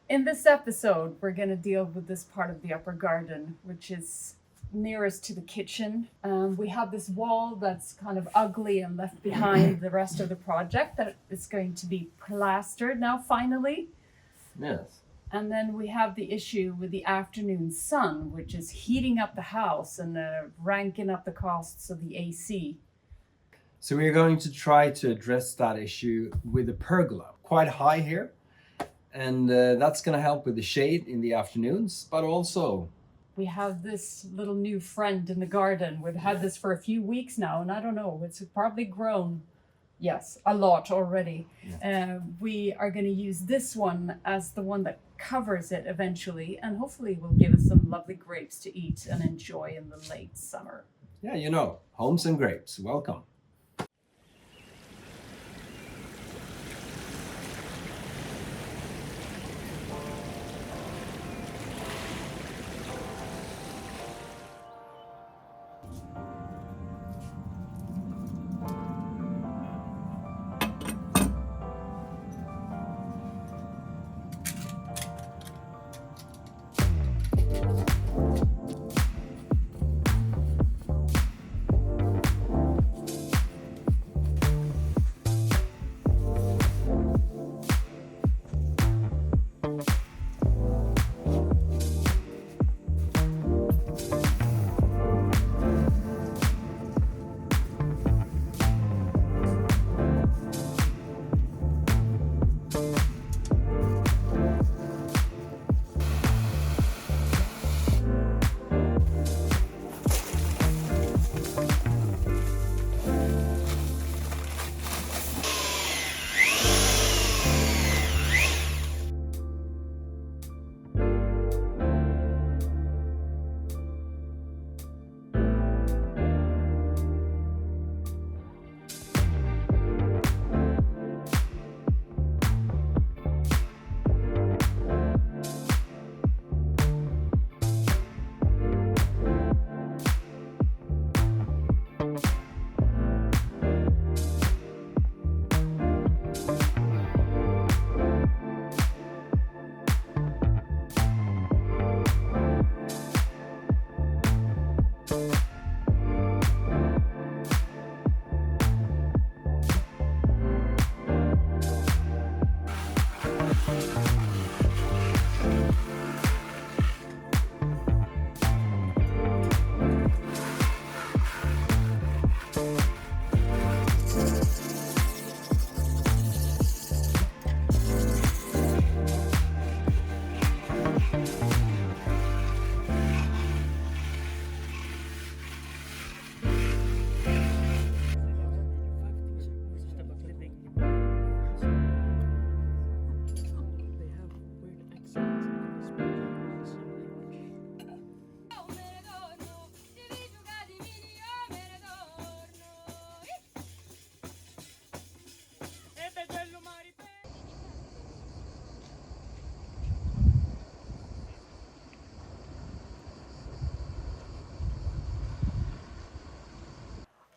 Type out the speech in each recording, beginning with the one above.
In this episode, we're going to deal with this part of the upper garden, which is nearest to the kitchen. We have this wall that's kind of ugly and left behind the rest of the project that is going to be plastered now, finally. Yes. And then we have the issue with the afternoon sun, which is heating up the house and ranking up the costs of the AC. So we're going to try to address that issue with a pergola, quite high here. And that's going to help with the shade in the afternoons, but also we have this little new friend in the garden. We've had this for a few weeks now, and I don't know, it's probably grown, yes, a lot already. Yeah. We are going to use this one as the one that covers it eventually, and hopefully will give us some lovely grapes to eat and enjoy in the late summer. Yeah, you know, homes and grapes, welcome.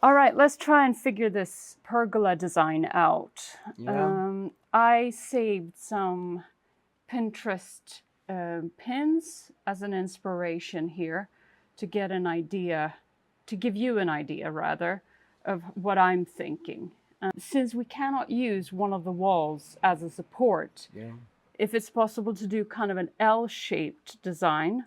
All right, let's try and figure this pergola design out. Yeah. I saved some Pinterest pins as an inspiration here to get an idea, to give you an idea rather, of what I'm thinking. Since we cannot use one of the walls as a support, Yeah. if it's possible to do kind of an L-shaped design,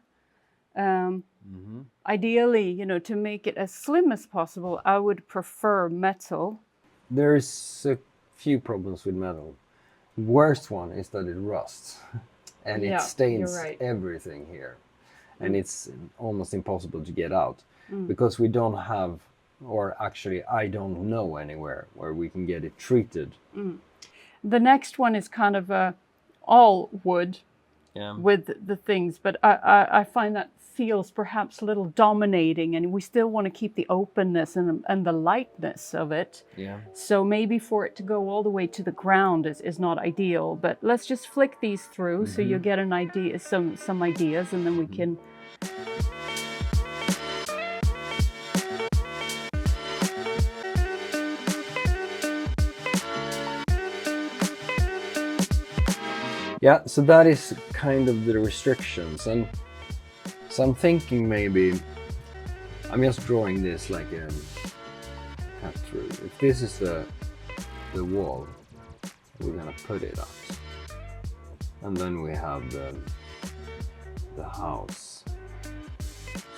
ideally, you know, to make it as slim as possible, I would prefer metal. There's a few problems with metal. Worst one is that it rusts and Yeah, it stains you're right. everything here. And it's almost impossible to get out because we don't have, or actually I don't know anywhere where we can get it treated. The next one is kind of all wood Yeah. with the things, but I find that feels perhaps a little dominating, and we still want to keep the openness and the lightness of it. Yeah. So maybe for it to go all the way to the ground is not ideal, but let's just flick these through so you get an idea, some ideas, and then we can. Yeah, so that is kind of the restrictions, and so I'm thinking maybe I'm just drawing this like a cut through. If this is the wall, we're gonna put it up, and then we have the house,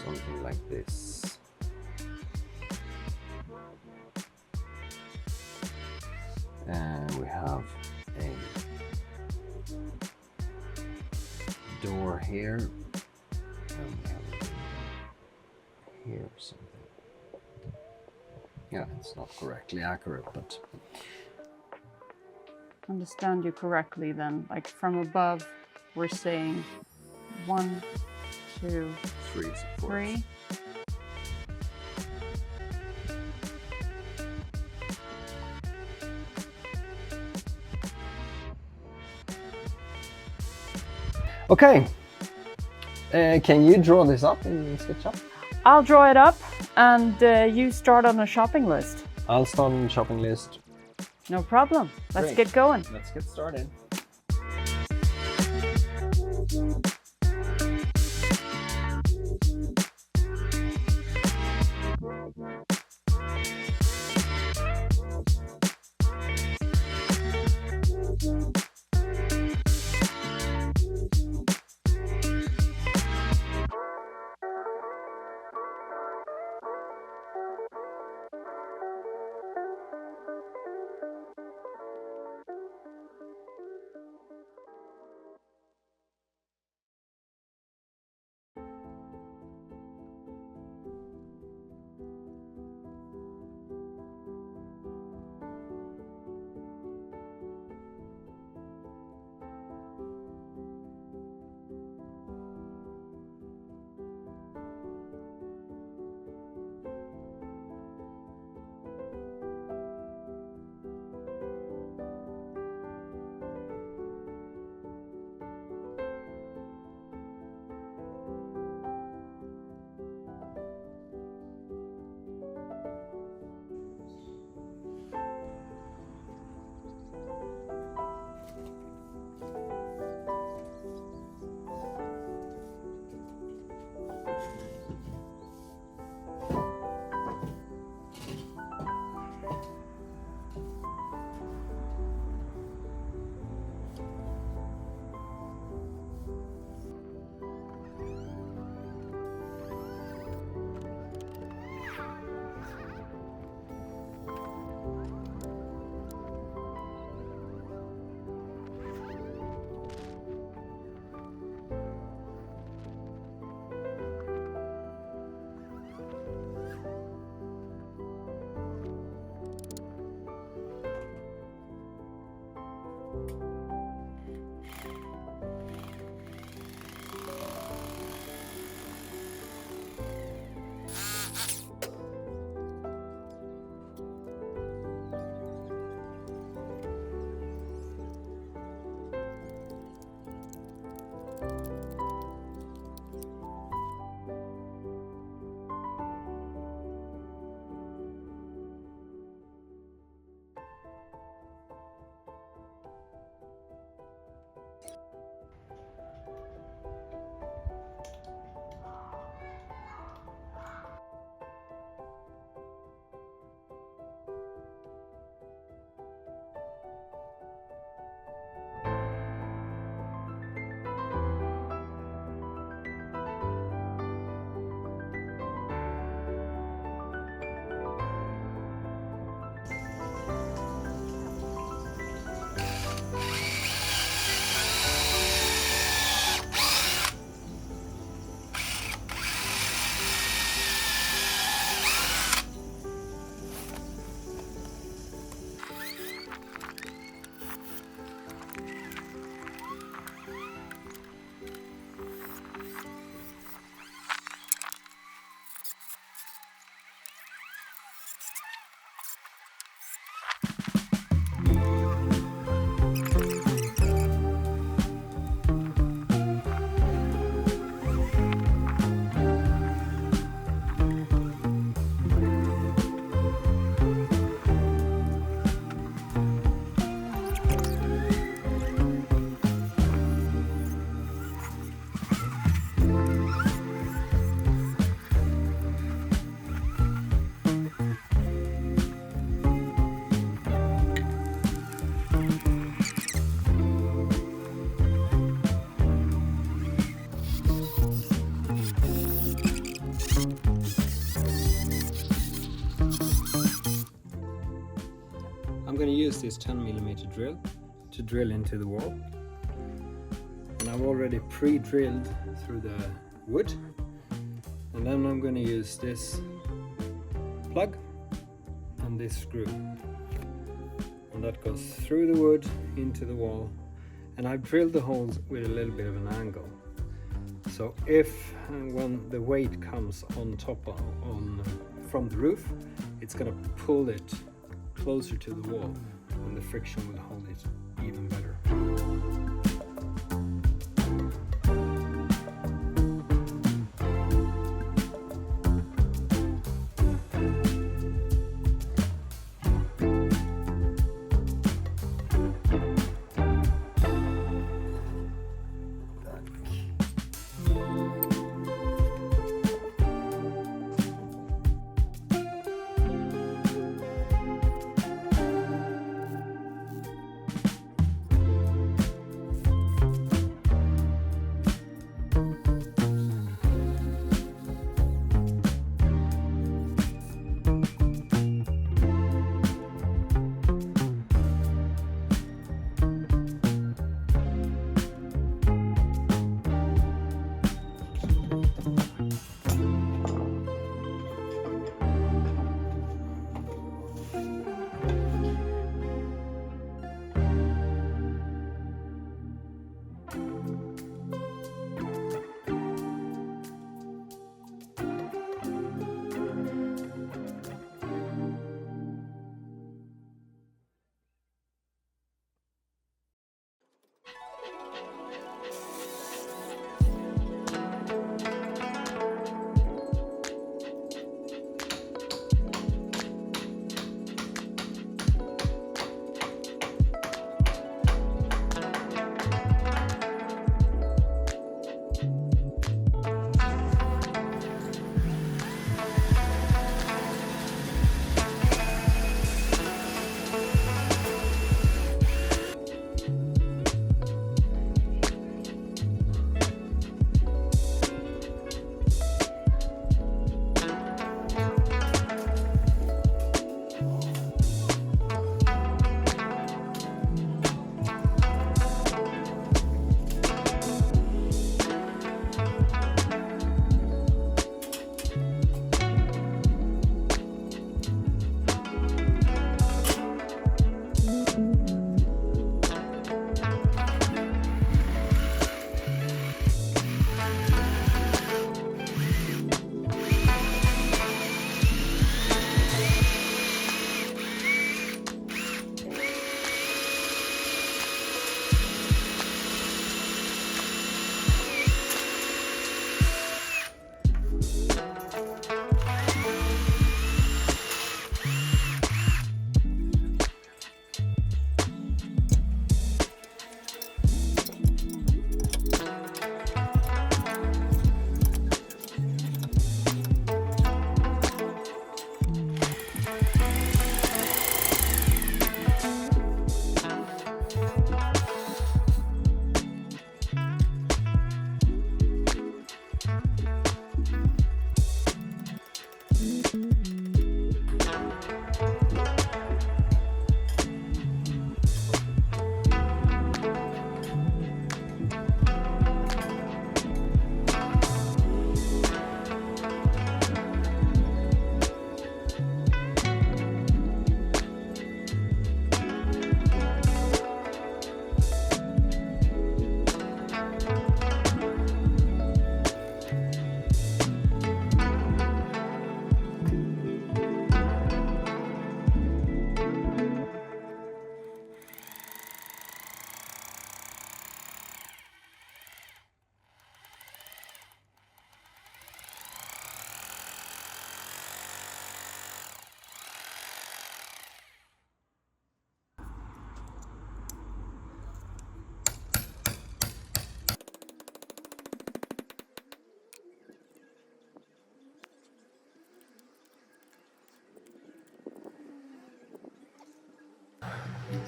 something like this. And we have a door here, and we have a here or something. Yeah, it's not correctly accurate, but Understand you correctly then, like from above, we're saying 1, 2, 3 supports. 3. Okay, can you draw this up in SketchUp? I'll draw it up and you start on a shopping list. I'll start on the shopping list. No problem. Let's Great. get going. Let's get started. use this 10mm drill to drill into the wall. And I've already pre-drilled through the wood. And then I'm going to use this plug and this screw. And that goes through the wood into the wall. And I've drilled the holes with a little bit of an angle. So if and when the weight comes on top from the roof, it's going to pull it closer to the wall, and the friction will hold it even better.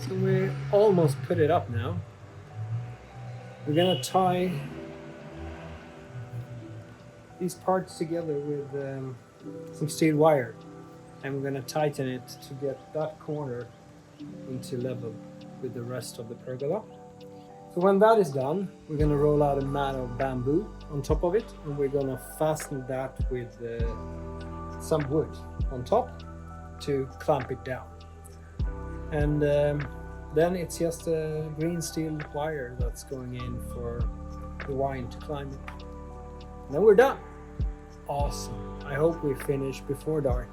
So we almost put it up now. We're gonna tie these parts together with some steel wire, and we're gonna tighten it to get that corner into level with the rest of the pergola. So when that is done, we're going to roll out a mat of bamboo on top of it, and we're going to fasten that with some wood on top to clamp it down. And then it's just a green steel wire that's going in for the wine to climb it. And then we're done. Awesome. I hope we finish before dark.